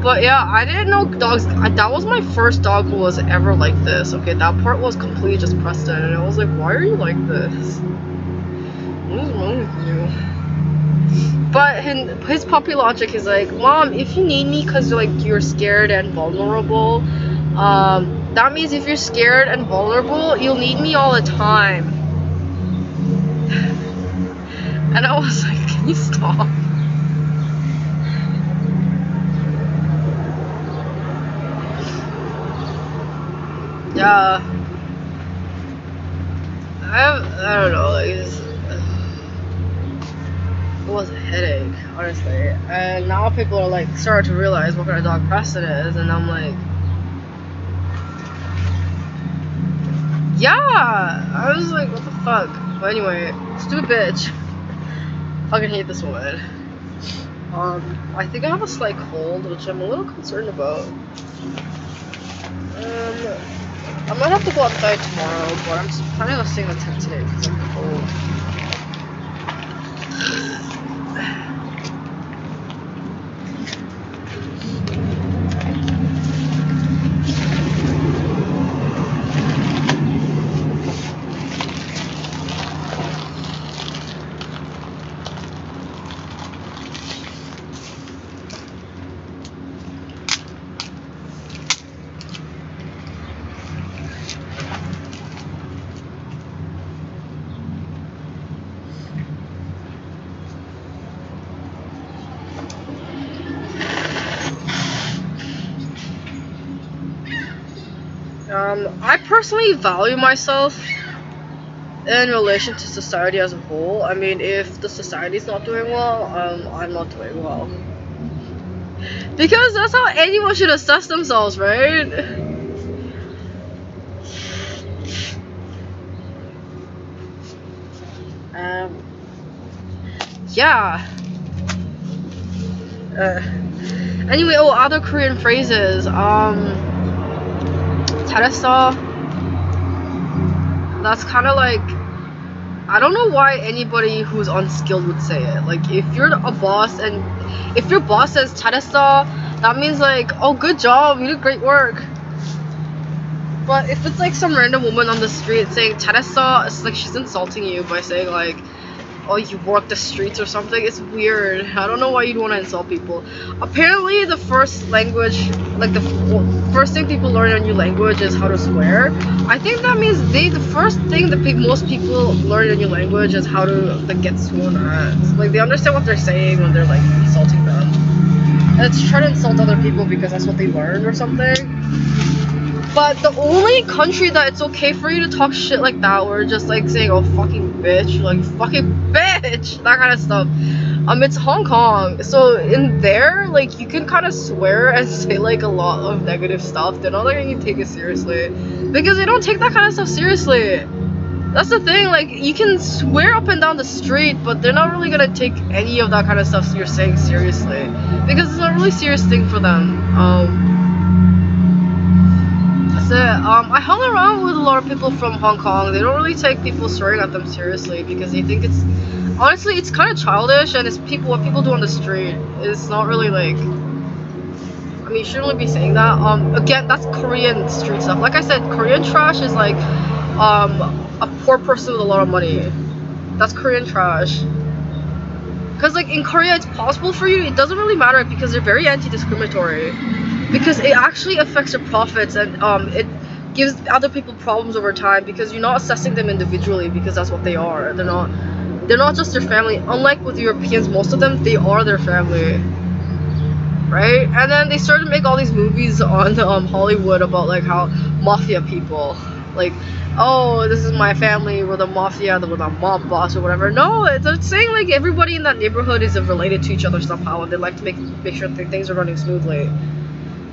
But yeah, I didn't know dogs. That was my first dog who was ever like this. Okay, that part was completely just Preston, and I was like, why are you like this? What is wrong with you? But his puppy logic is like, mom, if you need me because you're scared and vulnerable, that means if you're scared and vulnerable, you'll need me all the time. And I was like, can you stop? Yeah. I don't know, like, it was a headache, honestly. And now people are like starting to realize what kind of dog Preston is, and I'm like, yeah. I was like, what the fuck? But anyway, stupid bitch. Fucking hate this woman. I think I have a slight cold, which I'm a little concerned about. I might have to go outside tomorrow, but I'm just planning on staying in the tent today because I'm cold. I personally value myself in relation to society as a whole. I mean, if the society's not doing well, I'm not doing well. Because that's how anyone should assess themselves, right? Yeah. Anyway, other Korean phrases. 잘했어. that's kind of like, I don't know why anybody who's unskilled would say it. Like, if you're a boss and if your boss says 잘했어, that means like, oh, good job, you did great work. But if it's like some random woman on the street saying 잘했어, it's like she's insulting you by saying like, oh, you walk the streets or something. It's weird. I don't know why you'd want to insult people. Apparently, the first language, like the first thing people learn a new language is how to swear. I think that means the first thing that most people learn a new language is how to like get sworn at. Like they understand what they're saying when they're like insulting them. And it's trying to insult other people because that's what they learned or something. But the only country that it's okay for you to talk shit like that, or just like saying, oh, fucking bitch, like, fucking bitch, that kind of stuff, it's Hong Kong. So in there, like, you can kind of swear and say, like, a lot of negative stuff. They're not like, you take it seriously. Because they don't take that kind of stuff seriously. That's the thing, like, you can swear up and down the street, but they're not really gonna take any of that kind of stuff you're saying seriously. Because it's not a really serious thing for them. That's it. I hung around with a lot of people from Hong Kong. They don't really take people swearing at them seriously because they think it's, honestly, it's kind of childish, and it's what people do on the street. It's not really like, I mean, you shouldn't really be saying that. Again, that's Korean street stuff. Like I said, Korean trash is like, a poor person with a lot of money. That's Korean trash. Because like in Korea, it's possible for you. It doesn't really matter because they're very anti-discriminatory. Because it actually affects your profits, and it gives other people problems over time because you're not assessing them individually because that's what they are. They're not just your family. Unlike with Europeans, most of them, they are their family, right? And then they started to make all these movies on Hollywood about like how mafia people, like, oh, this is my family, we're the mafia, we're the mob boss or whatever. No, it's saying like everybody in that neighborhood is related to each other somehow, and they like to make sure things are running smoothly.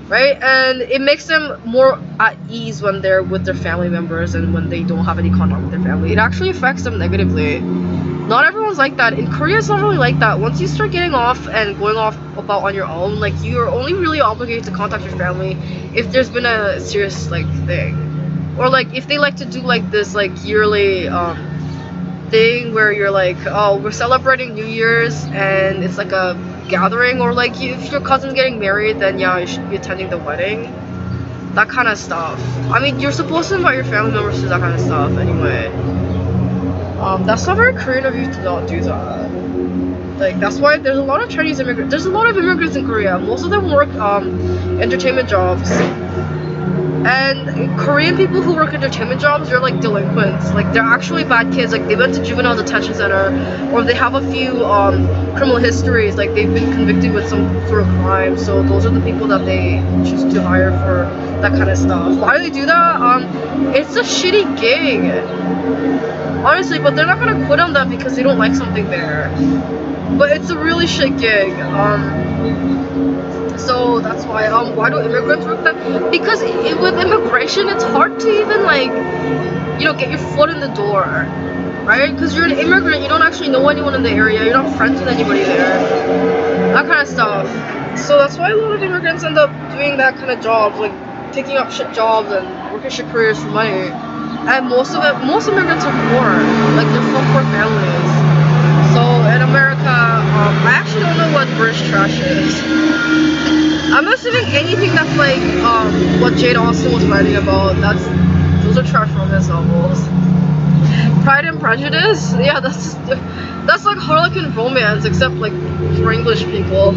Right? And it makes them more at ease when they're with their family members and when they don't have any contact with their family. It actually affects them negatively. Not everyone's like that. In Korea, it's not really like that. Once you start getting off and going off about on your own, like, you're only really obligated to contact your family if there's been a serious, like, thing. Or, like, if they like to do, like, this, like, yearly, thing where you're like, oh, we're celebrating New Year's and it's like a gathering, or like if your cousin's getting married, then yeah, you should be attending the wedding. That kind of stuff. I mean, you're supposed to invite your family members to that kind of stuff anyway. That's not very Korean of you to not do that. Like, that's why there's a lot of Chinese immigrants. There's a lot of immigrants in Korea. Most of them work entertainment jobs. And Korean people who work entertainment jobs, they're like delinquents. Like, they're actually bad kids. Like, they went to juvenile detention center, or they have a few criminal histories. Like, they've been convicted with some sort of crime. So those are the people that they choose to hire for that kind of stuff. Why do they do that? It's a shitty gig, honestly. But they're not gonna quit on that because they don't like something there. But it's a really shit gig. So that's why, why do immigrants work that? Because with immigration, it's hard to even, like, you know, get your foot in the door, right? Because you're an immigrant, you don't actually know anyone in the area, you're not friends with anybody there, that kind of stuff. So that's why a lot of immigrants end up doing that kind of jobs, like taking up shit jobs and working shit careers for money. And most immigrants are poor, like they're from poor families. So in America, I actually don't know what British trash is. I'm assuming anything that's like what Jane Austen was writing about. Those are trash romance novels. Pride and Prejudice, yeah, that's like Harlequin romance, except like for English people.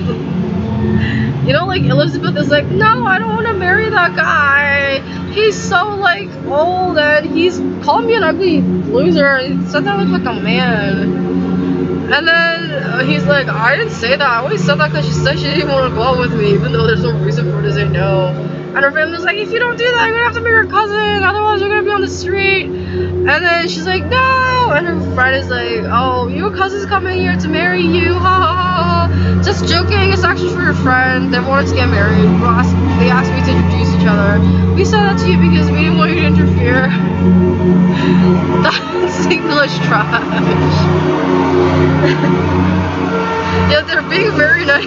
You know, like Elizabeth is like, no, I don't want to marry that guy. He's so like old and he's called me an ugly loser. He said that I look like a man. And then he's like, I didn't say that. I only said that because she said she didn't want to go out with me, even though there's no reason for her to say no. And her family's like, if you don't do that, you're gonna have to be your cousin, otherwise you're gonna be on the street. And then she's like, no. And her friend is like, oh, your cousin's coming here to marry you, ha ha ha ha. Just joking, it's actually for your friend. They wanted to get married. They asked me to introduce each other. We said that to you because we didn't want you to interfere. That's English trash. Yeah, they're being very nice.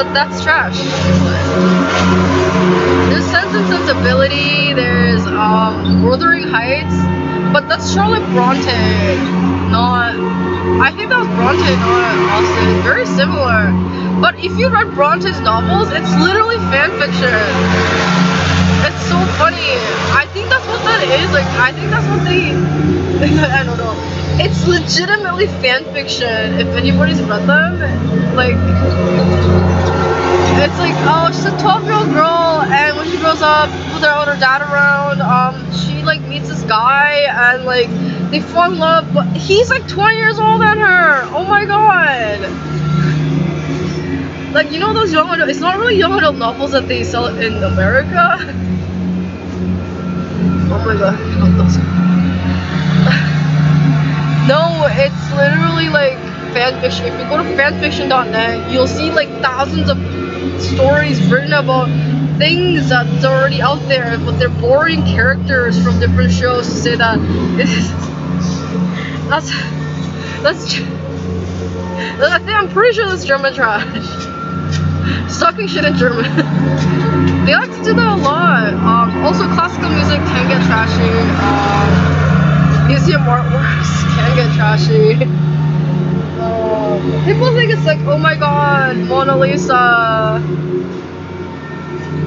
but that's trash. There's Sense and Sensibility, there's Wuthering Heights, but that's Charlotte Bronte, not... I think that was Bronte, not Austen. Very similar. But if you read Bronte's novels, it's literally fan fiction. It's so funny. I think that's what that is. Like, I think that's what they... I don't know. It's legitimately fan fiction. If anybody's read them, like... It's like, oh, she's a 12-year-old girl, and when she grows up without her dad around, she like meets this guy, and like they fall in love, but he's like 20 years older than her. Oh my god! Like, you know those young adult, it's not really young adult novels that they sell in America. Oh my god, I love those. No, it's literally like fanfiction. If you go to fanfiction.net, you'll see like thousands of stories written about things that's already out there, but they're borrowing characters from different shows to say that that's I think I'm pretty sure that's German trash. Sucking shit in German. They like to do that a lot. Also, classical music can get trashy. Museum artworks can get trashy. People think it's like, oh my god, Mona Lisa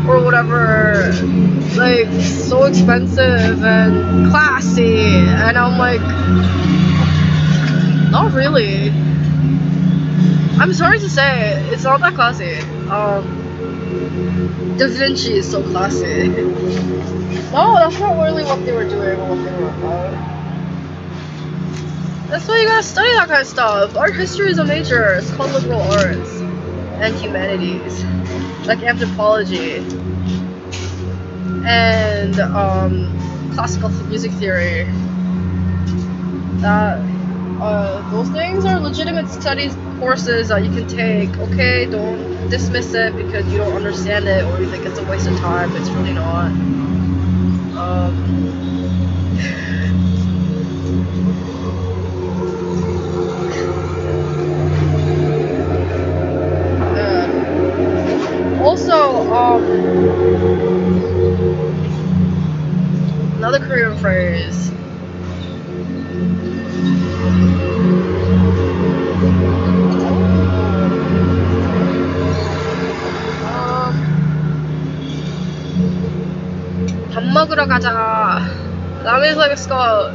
or whatever, like so expensive and classy, and I'm like, not really. I'm sorry to say, it's not that classy. Da Vinci is so classy. No, that's not really what they were doing or what they were about. That's why you gotta study that kind of stuff. Art history is a major. It's called liberal arts and humanities, like anthropology and classical music theory. That those things are legitimate studies courses that you can take. Okay, don't dismiss it because you don't understand it or you think it's a waste of time. It's really not. Also, another Korean phrase. 밥 먹으러 가자. That means like it's called.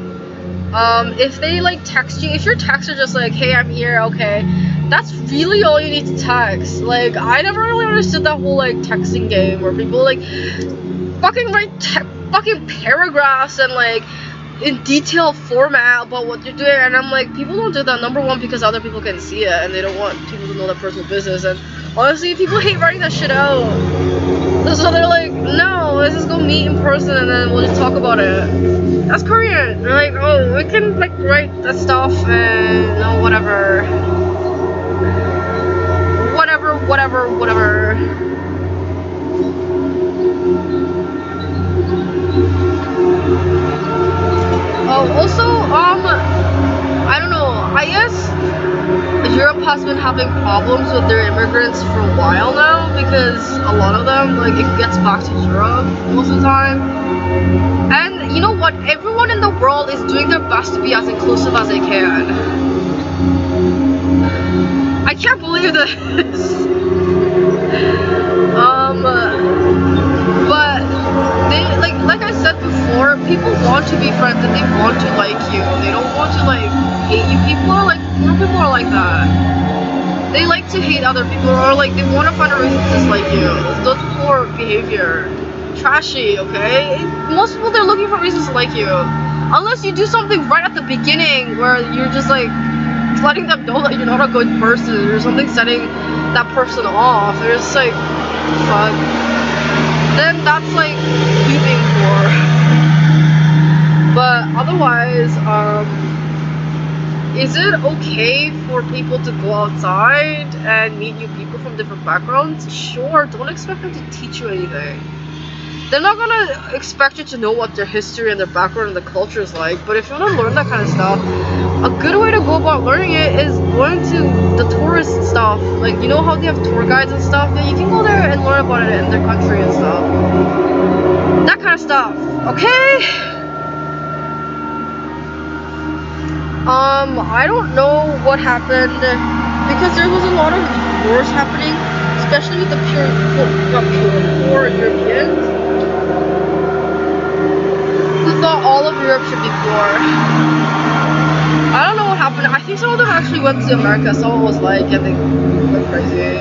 If they like text you, if your texts are just like, hey, I'm here, okay, that's really all you need to text. Like, I never really understood that whole like texting game where people like fucking write fucking paragraphs and like in detailed format about what you're doing, and I'm like, people don't do that, number one, because other people can see it and they don't want people to know their personal business, and honestly, people hate writing that shit out. So they're like, no, let's just go meet in person and then we'll just talk about it. That's Korean. They're like, oh, we can like write that stuff and no, whatever. Whatever. Oh, also, I don't know, I guess Europe has been having problems with their immigrants for a while now because a lot of them, like, it gets back to Europe most of the time. And you know what? Everyone in the world is doing their best to be as inclusive as they can. I can't believe this. But they, like I said before, people want to be friends and they want to like you. They don't want to like hate you. More people are like that. They like to hate other people, or like they want to find a reason to dislike you. Those poor behavior. Trashy, okay? Most people, they're looking for reasons to like you. Unless you do something right at the beginning where you're just like letting them know that you're not a good person or something, setting that person off. They're just like, fuck. Then that's like weeping for. But otherwise, is it okay for people to go outside and meet new people from different backgrounds? Sure, don't expect them to teach you anything. they're not gonna expect you to know what their history and their background and their culture is like. But if you want to learn that kind of stuff, a good way to go about learning it is going to the tourist stuff. Like, you know how they have tour guides and stuff? Yeah, you can go there and learn about it in their country and stuff. That kind of stuff, okay? I don't know what happened because there was a lot of wars happening, especially with the poor Europeans who thought all of Europe should be poor. I don't know what happened. I think some of them actually went to America. Someone was like, and they went crazy.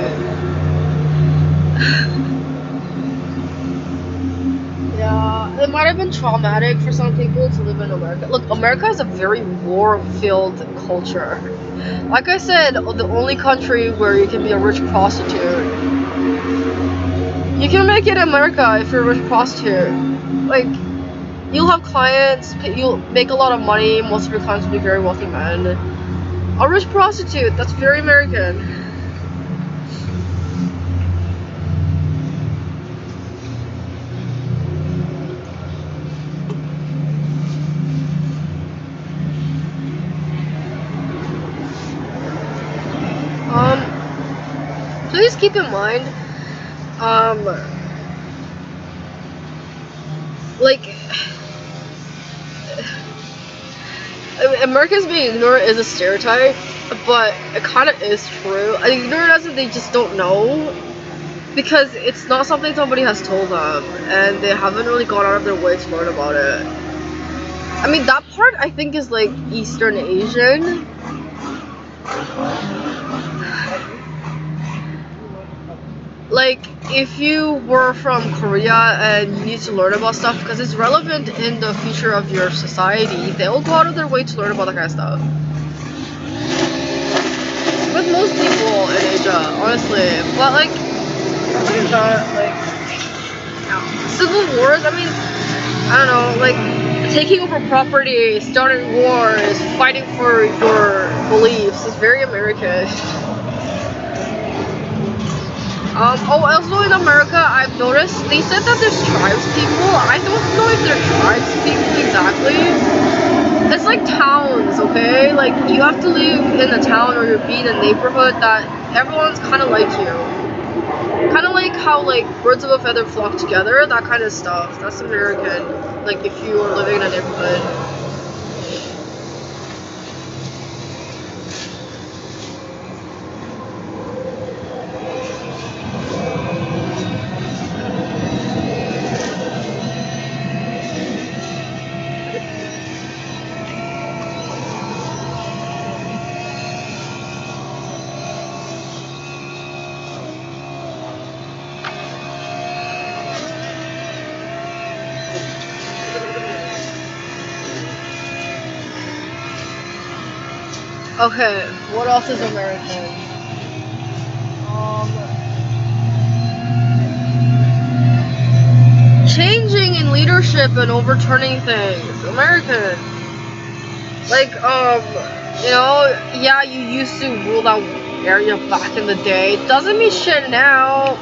Yeah, it might have been traumatic for some people to live in America. Look, America is a very war-filled culture. Like I said, the only country where you can be a rich prostitute. You can make it in America if you're a rich prostitute. Like, you'll have clients, you'll make a lot of money, most of your clients will be very wealthy men. A rich prostitute, that's very American. Please keep in mind, like, Americans being ignorant is a stereotype, but it kind of is true. Ignorant as in they just don't know, because it's not something somebody has told them, and they haven't really gone out of their way to learn about it. I mean, that part I think is like Eastern Asian. Like, if you were from Korea and you need to learn about stuff because it's relevant in the future of your society, they'll go out of their way to learn about that kind of stuff. With most people in Asia, honestly. But like, other than that, like, civil wars, I mean, I don't know, like, taking over property, starting wars, fighting for your beliefs is very American. Also in America, I've noticed, they said that there's tribes people. I don't know if they're tribes people exactly. It's like towns, okay? Like, you have to live in a town or you be in a neighborhood that everyone's kind of like you. Kind of like how, like, birds of a feather flock together, that kind of stuff. That's American. Like, if you are living in a neighborhood. Okay, what else is American? Changing in leadership and overturning things. American. Like, you know, yeah, you used to rule that area back in the day. Doesn't mean shit now.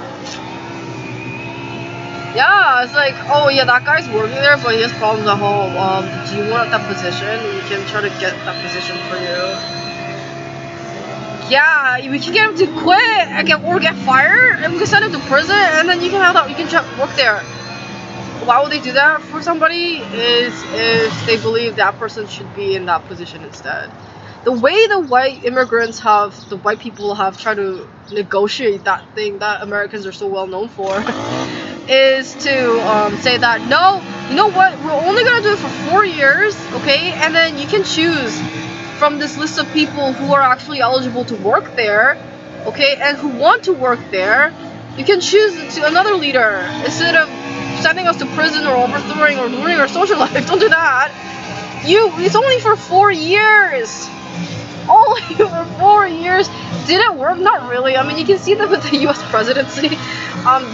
Yeah, it's like, oh yeah, that guy's working there, but he has problems at home. Do you want that position? We can try to get that position for you. Yeah, we can get him to quit or get fired, and we can send him to prison, and then you can have that. You can work there. Why would they do that for somebody? Is if they believe that person should be in that position instead. The way the white people have tried to negotiate that thing that Americans are so well known for is to say that, no, you know what, we're only gonna do it for 4 years, okay, and then you can choose from this list of people who are actually eligible to work there, okay, and who want to work there. You can choose to another leader instead of sending us to prison or overthrowing or ruining our social life. Don't do that. It's only for 4 years. Only for 4 years. Did it work? Not really. I mean, you can see that with the U.S. presidency.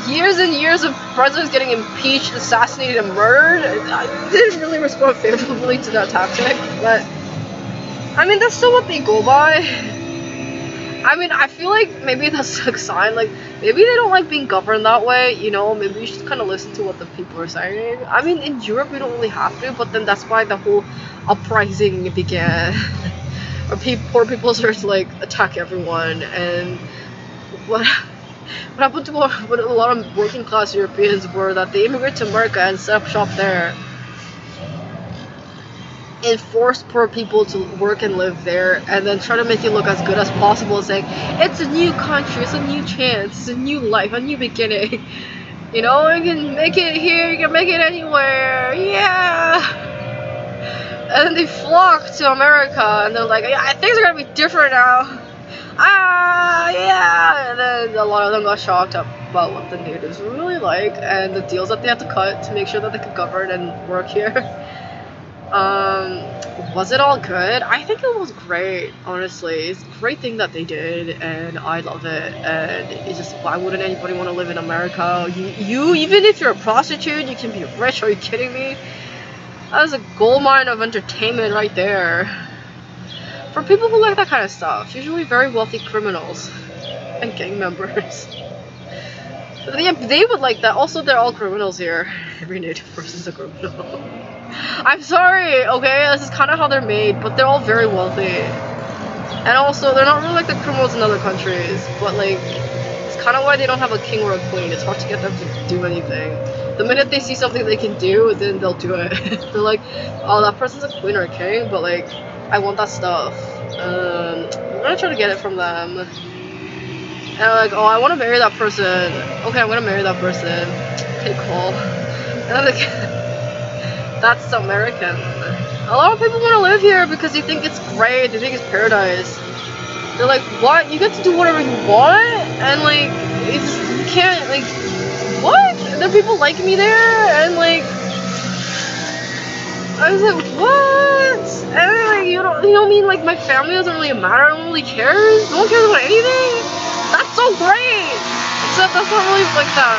Years and years of presidents getting impeached, assassinated, and murdered. I didn't really respond favorably to that tactic, but I mean, that's still what they go by. I mean, I feel like maybe that's a sign. Like, maybe they don't like being governed that way. You know, maybe you should kind of listen to what the people are saying. I mean, in Europe we don't really have to, but then that's why the whole uprising began, where poor people started to like attack everyone. And what happened to what a lot of working class Europeans were that they immigrated to America and set up shop there and force poor people to work and live there, and then try to make it look as good as possible, saying it's a new country, it's a new chance, it's a new life, a new beginning. You know, you can make it here, you can make it anywhere, yeah. And then they flock to America, and they're like, yeah, things are gonna be different now. Ah, yeah. And then a lot of them got shocked about what the natives were really like, and the deals that they had to cut to make sure that they could govern and work here. Um, was it all good? I think it was great, honestly. It's a great thing that they did, and I love it. And it's just, why wouldn't anybody want to live in America? You, even if you're a prostitute, you can be rich. Are you kidding me? That's a gold mine of entertainment right there. For people who like that kind of stuff, usually very wealthy criminals and gang members. They would like that. Also, they're all criminals here. Every native person's a criminal. I'm sorry, okay? This is kind of how they're made, but they're all very wealthy. And also, they're not really like the criminals in other countries, but like, it's kind of why they don't have a king or a queen. It's hard to get them to do anything. The minute they see something they can do, then they'll do it. They're like, oh, that person's a queen or a king, but like, I want that stuff. I'm gonna try to get it from them. And they're like, oh, I want to marry that person. Okay, I'm gonna marry that person. Okay, cool. And I'm like, that's American. A lot of people want to live here because they think it's great, they think it's paradise. They're like, what? You get to do whatever you want? And like, you can't, like, what? And then people like me there? And like, I was like, what? And then, like, you don't mean like my family doesn't really matter, no one really cares? No one cares about anything? That's so great! Except that's not really like that.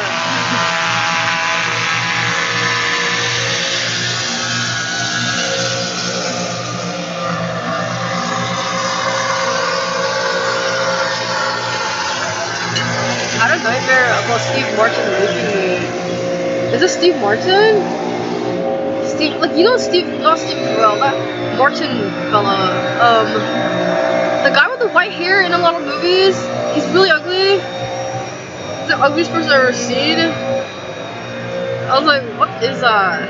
I had a nightmare about Steve Martin raping me. Is this Steve Martin? Steve, like, you know Steve, not Steve Carell, that Martin fella. The guy with the white hair in a lot of movies. He's really ugly. He's the ugliest person I've ever seen. I was like, what is that?